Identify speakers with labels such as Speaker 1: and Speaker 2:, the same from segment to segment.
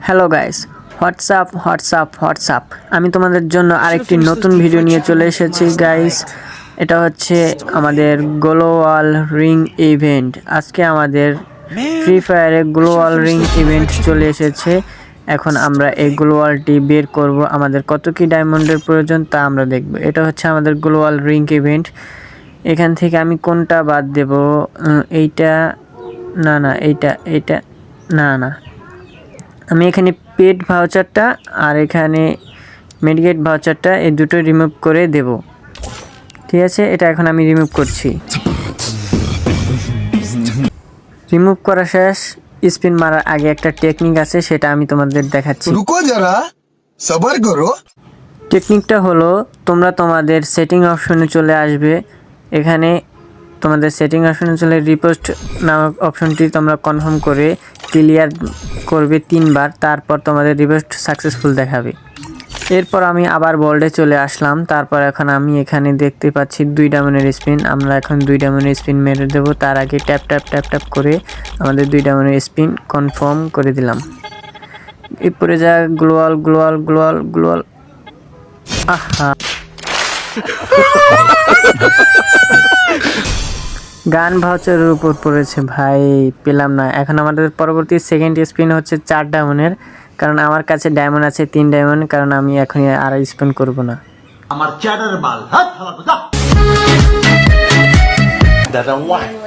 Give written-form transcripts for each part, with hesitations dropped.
Speaker 1: Hello guys, WhatsApp আমি তোমাদের জন্য আরেকটি নতুন ভিডিও নিয়ে চলে এসেছি গাইস। এটা হচ্ছে আমাদের গ্লোবাল রিং ইভেন্ট। আজকে আমাদের ফ্রি ফায়ারে গ্লোবাল রিং ইভেন্ট চলে এসেছে। এখন আমরা এই গ্লোবালটি বের করব। আমাদের কত কি ডায়মন্ডের প্রয়োজন তা আমরা দেখব। এটা হচ্ছে আমাদের গ্লোবাল রিং ইভেন্ট। এখান থেকে আমি কোনটা বাদ দেব? এইটা না এইটা না আমি এখানে পেড ভাউচারটা আর এখানে মেডিকেট ভাউচারটা এই দুটো রিমুভ করে দেব। ঠিক আছে, এটা এখন আমি রিমুভ করছি। রিমুভ করা শেষ। স্পিন মারার আগে একটা টেকনিক আছে, সেটা আমি তোমাদের দেখাচ্ছি।
Speaker 2: রুকো যারা, সবার করো।
Speaker 1: টেকনিকটা হলো, তোমরা তোমাদের সেটিং অপশনে চলে আসবে। এখানে তোমাদের সেটিং অপশনে চলে রিপোস্ট নামক অপশনটি তোমরা কনফার্ম করে ক্লিয়ার করবে 3 বার। তারপর তোমাদের রিপোস্ট সাকসেসফুল দেখাবে। এরপর আমি আবার বোল্ডে চলে আসলাম। তারপর এখন আমি এখানে দেখতে পাচ্ছি 2 ডায়মন্ডের স্পিন। আমরা এখন 2 ডায়মন্ডের স্পিন মেরে দেব। তার আগে ট্যাপ করে আমাদের 2 ডায়মন্ডের স্পিন কনফার্ম করে দিলাম। এরপরে যা গ্লোয়াল আহা গান ভাউচারের উপর পড়েছে ভাই, পেলাম না। এখন আমাদের পরবর্তী সেকেন্ড স্পিন হচ্ছে 4 ডায়মন্ডের, কারণ আমার কাছে ডায়মন্ড আছে 3 ডায়মন্ড, কারণ আমি এখন আর স্পিন করব না।
Speaker 3: আমার চ্যাটার বাল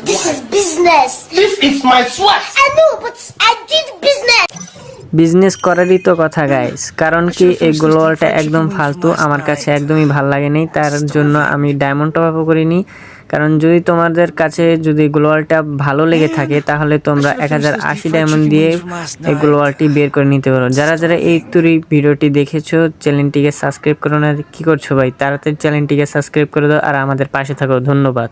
Speaker 4: This is business.
Speaker 3: This is my swag.
Speaker 4: I know, but I did business.
Speaker 1: Business করারই তো কথা গাইস, কারণ কি এই গ্লোবালটা একদম ফালতু, আমার কাছে একদমই ভাল লাগেনি। তার জন্য আমি ডায়মন্ড টপ আপও করিনি। কারণ যদি তোমাদের কাছে যদি গ্লোবালটা ভালো লেগে থাকে, তাহলে তোমরা 1080 ডায়মন্ড দিয়ে এই গ্লোবালটি বের করে নিতে পারো। যারা এই ভিডিওটি দেখেছো, চ্যানেলটিকে সাবস্ক্রাইব করো না, কি করছো ভাই? তাড়াতাড়ি চ্যানেলটিকে সাবস্ক্রাইব করে দাও আর আমাদের পাশে থাকো। ধন্যবাদ।